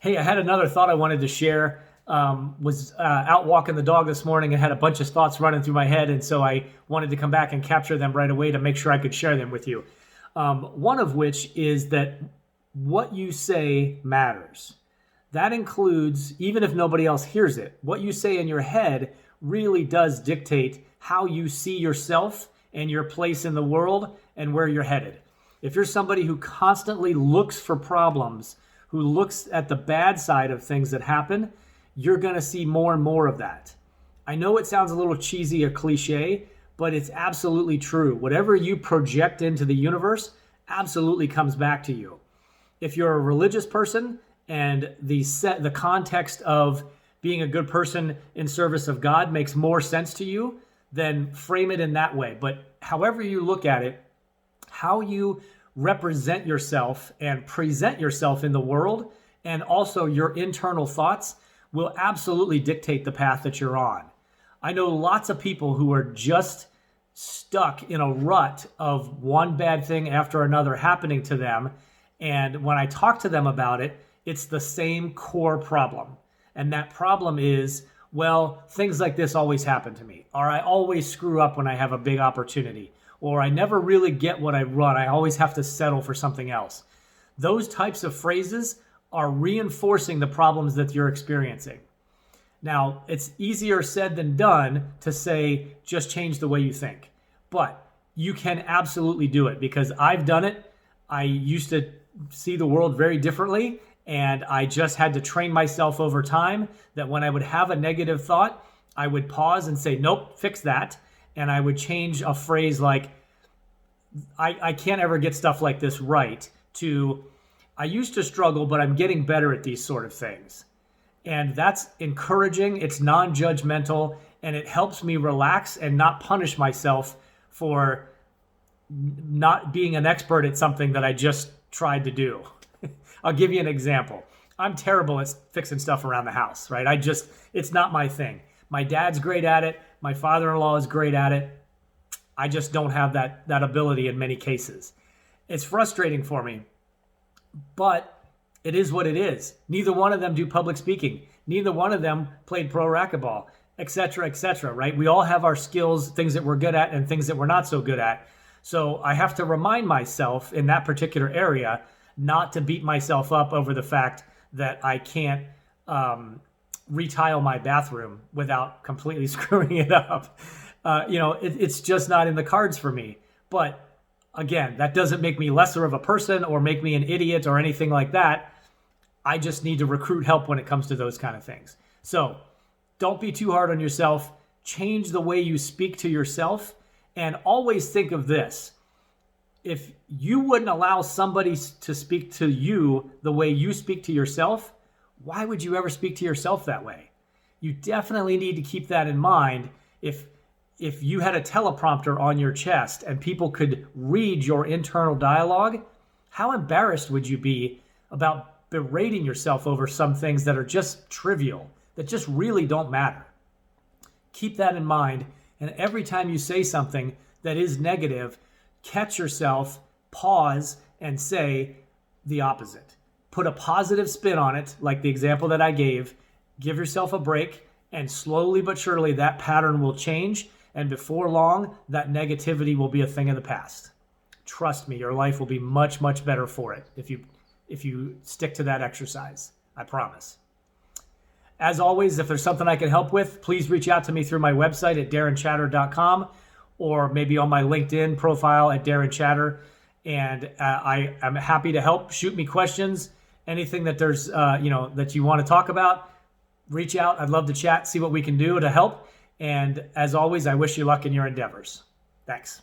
Hey, I had another thought I wanted to share. Was out walking the dog this morning and had a bunch of thoughts running through my head, and so I wanted to come back and capture them right away to make sure I could share them with you. One of which is that what you say matters. That includes, even if nobody else hears it, what you say in your head really does dictate how you see yourself and your place in the world and where you're headed. If you're somebody who constantly looks for problems, who looks at the bad side of things that happen, you're going to see more and more of that. I know it sounds a little cheesy or cliche, but it's absolutely true. Whatever you project into the universe absolutely comes back to you. If you're a religious person and the context of being a good person in service of God makes more sense to you, then frame it in that way. But however you look at it, how you represent yourself and present yourself in the world, and also your internal thoughts, will absolutely dictate the path that you're on. I know lots of people who are just stuck in a rut of one bad thing after another happening to them. And when I talk to them about it, it's the same core problem. And that problem is, well, things like this always happen to me, or I always screw up when I have a big opportunity, or I never really get what I want. I always have to settle for something else. Those types of phrases are reinforcing the problems that you're experiencing. Now, it's easier said than done to say, just change the way you think. But you can absolutely do it, because I've done it. I used to see the world very differently, and I just had to train myself over time that when I would have a negative thought, I would pause and say, nope, fix that. And I would change a phrase like, I can't ever get stuff like this right, to, I used to struggle, but I'm getting better at these sort of things. And that's encouraging, it's non-judgmental, and it helps me relax and not punish myself for not being an expert at something that I just tried to do. I'll give you an example. I'm terrible at fixing stuff around the house, right? It's not my thing. My dad's great at it. My father-in-law is great at it. I just don't have that ability in many cases. It's frustrating for me, but it is what it is. Neither one of them do public speaking. Neither one of them played pro racquetball, et cetera, right? We all have our skills, things that we're good at and things that we're not so good at. So I have to remind myself in that particular area not to beat myself up over the fact that I can't retile my bathroom without completely screwing it up. It's just not in the cards for me. But again, that doesn't make me lesser of a person or make me an idiot or anything like that. I just need to recruit help when it comes to those kind of things. So don't be too hard on yourself. Change the way you speak to yourself, and always think of this. If you wouldn't allow somebody to speak to you the way you speak to yourself, why would you ever speak to yourself that way? You definitely need to keep that in mind. If you had a teleprompter on your chest and people could read your internal dialogue, how embarrassed would you be about berating yourself over some things that are just trivial, that just really don't matter? Keep that in mind, and every time you say something that is negative, catch yourself, pause, and say the opposite. Put a positive spin on it, like the example that I gave. Give yourself a break, and slowly but surely that pattern will change, and before long, that negativity will be a thing of the past. Trust me, your life will be much, much better for it if you stick to that exercise. I promise. As always, if there's something I can help with, please reach out to me through my website at darrenchatter.com, or maybe on my LinkedIn profile at Darren Chatter. And I am happy to help. Shoot me questions, anything that there's that you want to talk about. Reach out. I'd love to chat, see what we can do to help. And as always, I wish you luck in your endeavors. Thanks.